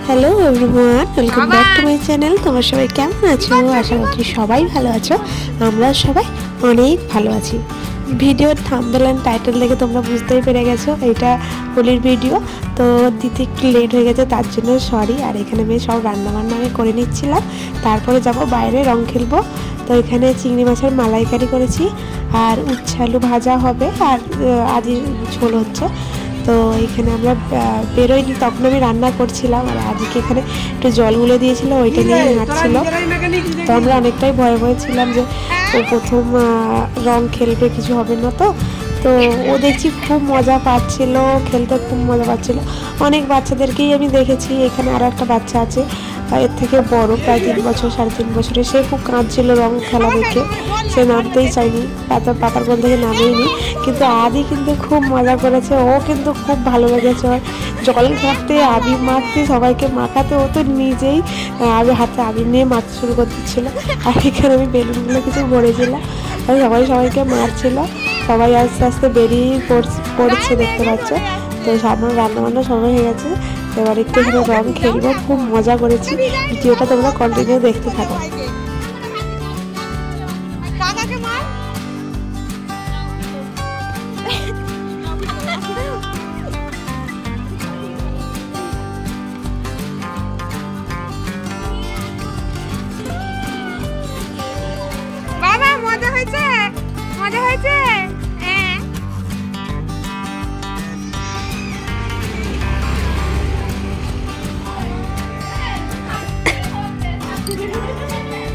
Hello everyone, welcome back to my channel. তোমরা সবাই কেমন আছো? আশা করছি সবাই ভালো আছো। আমরা সবাই অনেক ভালো আছি। ভিডিওর থাম্বনেল এন্ড টাইটেল দেখে তোমরা বুঝতেই পেরে গেছো এটা হোলির ভিডিও। তো দিতে একটু লেট হয়ে গেছে, তার জন্য সরি। আর এখানে আমি সব রান্নাবান্না আমি করে নিচ্ছিলাম, তারপরে যাব বাইরে রং খেলবো। তো এখানে চিংড়ি মাছের মালাইকারি করেছি, আর উচ্ছে আলু ভাজা হবে, আর আজ ঝোল হচ্ছে। তো এখানে আমরা বেরোইনি, তখন আমি রান্না করছিলাম। আর আজকে এখানে একটু জল গুলে দিয়েছিল, ওইটা নিয়ে হাঁটছিল। তো আমরা অনেকটাই ভয়ে ভয়ে ছিলাম যে ও প্রথম রং খেলবে, কিছু হবে না। তো ও দেখছি খুব মজা পাচ্ছিল, খেলতে খুব মজা পাচ্ছিল। অনেক বাচ্চাদেরকেই আমি দেখেছি, এখানে আরও একটা বাচ্চা আছে এর থেকে বড়, প্রায় 3 বছর 3.5 বছরে। সে খুব কাঁদছিল রং খেলা দেখে, সে নামতেই চায়নি, পাপার কোল থেকে নামেইনি। কিন্তু আদি কিন্তু খুব মজা করেছে, ও কিন্তু খুব ভালো লেগেছে। ওর জল ঘাটতে, আবির মাখতে, সবাইকে মাখাতে, ও তো নিজেই হাতে আবির নিয়ে মাখতে শুরু করে দিচ্ছিলো। আর এখানে আমি বেলুনগুলো কিছু ভরেছিলাম, আর সবাইকে মারছিল। সবাই আস্তে আস্তে বেরিয়ে পড়ছে, দেখতে পাচ্ছ। তো সামনে রান্নাবান্না সময় হয়ে গেছে, এবার একটু এখানে রং খেলবো। খুব মজা করেছি, ভিডিওটা তোমরা কন্টিনিউ দেখতে থাকো। বাবা মজা হয়েছে, মজা হয়েছে।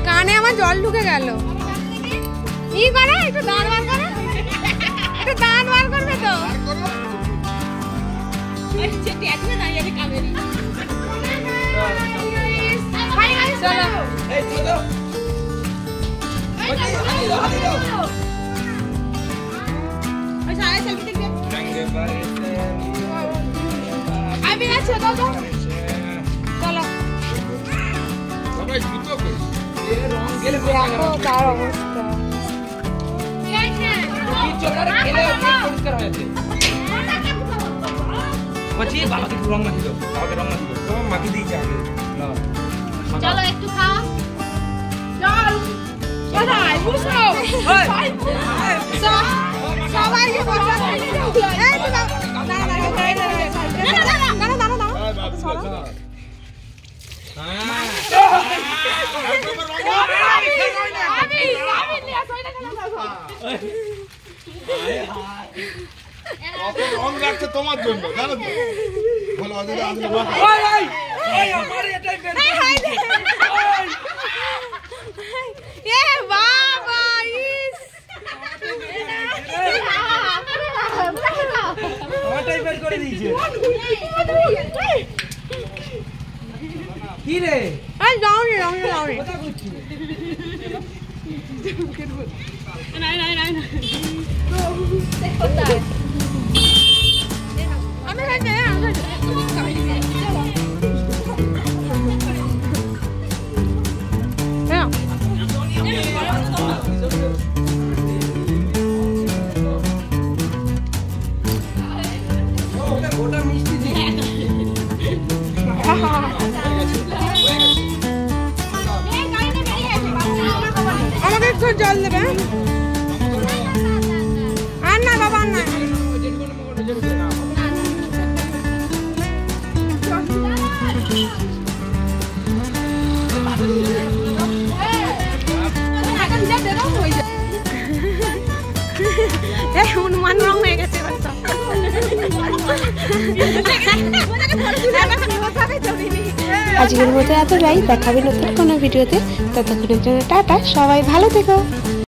কানে আমার জল ঢুকে গেল। ই করে একটু দাঁত বার করে, একটু দাঁত বার করবে তো। দেখো তার অবস্থা। চলো একটু খাও, চল সবাইকে রং রাখছে তোমার জন্য, জানো তো? বলো কি রে? যাওনি যাওনি যাওনি। আমি খাইতে আমাকে একটু জল দেবে। আর না বাবা, আর না। হনুমান রং হয়ে গেছে। আজকের মতো এতটাই, দেখাবে নতুন কোনো ভিডিওতে। ততক্ষণের জন্য টাটা, সবাই ভালো থেকো।